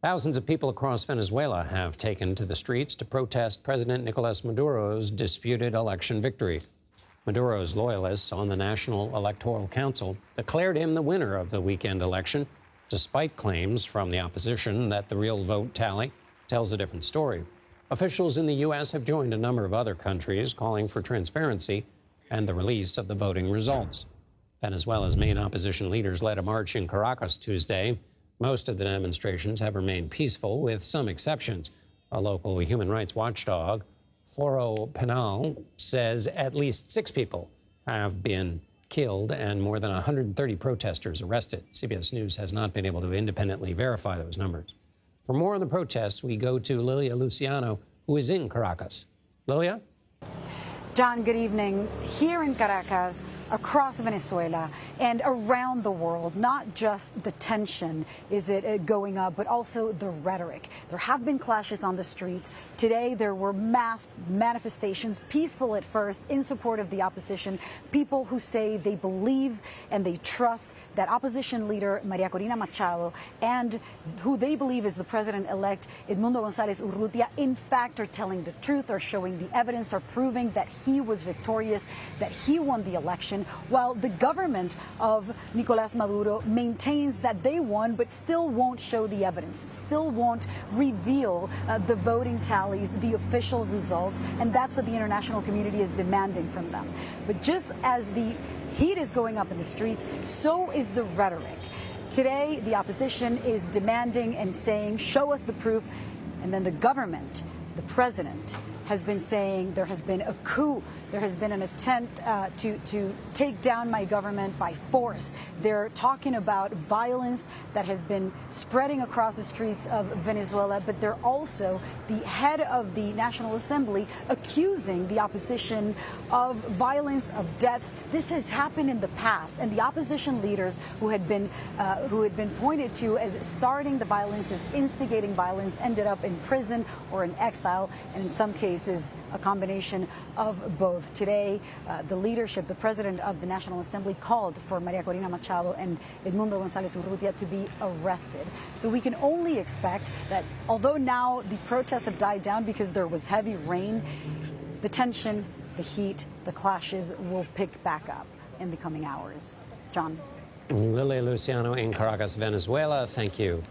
Thousands of people across Venezuela have taken to the streets to protest President Nicolás Maduro's disputed election victory. Maduro's loyalists on the National Electoral Council declared him the winner of the weekend election, despite claims from the opposition that the real vote tally tells a different story. Officials in the U.S. have joined a number of other countries calling for transparency and the release of the voting results. Venezuela's main opposition leaders led a march in Caracas Tuesday. Most of the demonstrations have remained peaceful, with some exceptions. A local human rights watchdog, Foro Penal, says at least 6 people have been killed and more than 130 protesters arrested. CBS News has not been able to independently verify those numbers. For more on the protests, we go to Lilia Luciano, who is in Caracas. Lilia? John, good evening. Here in Caracas, across Venezuela, and around the world, not just the tension is it going up, but also the rhetoric. There have been clashes on the streets. Today, there were mass manifestations, peaceful at first, in support of the opposition. People who say they believe and they trust that opposition leader Maria Corina Machado and who they believe is the president-elect Edmundo González Urrutia, in fact, are telling the truth, are showing the evidence, are proving that he was victorious, that he won the election, while the government of Nicolás Maduro maintains that they won, but still won't show the evidence, still won't reveal the voting tallies, the official results, and that's what the international community is demanding from them. But just as the heat is going up in the streets, so is the rhetoric. Today, the opposition is demanding and saying, show us the proof, and then the government, the president, has been saying there has been a coup, there has been an attempt to take down my government by force. They're talking about violence that has been spreading across the streets of Venezuela, but they're also the head of the National Assembly accusing the opposition of violence, of deaths. This has happened in the past, and the opposition leaders who had been pointed to as starting the violence, as instigating violence, ended up in prison or in exile, and in some cases a combination of both. Today, the leadership, the president of the National Assembly, called for Maria Corina Machado and Edmundo González Urrutia to be arrested. So we can only expect that, although now the protests have died down because there was heavy rain, the tension, the heat, the clashes will pick back up in the coming hours. John. Lilia Luciano in Caracas, Venezuela. Thank you.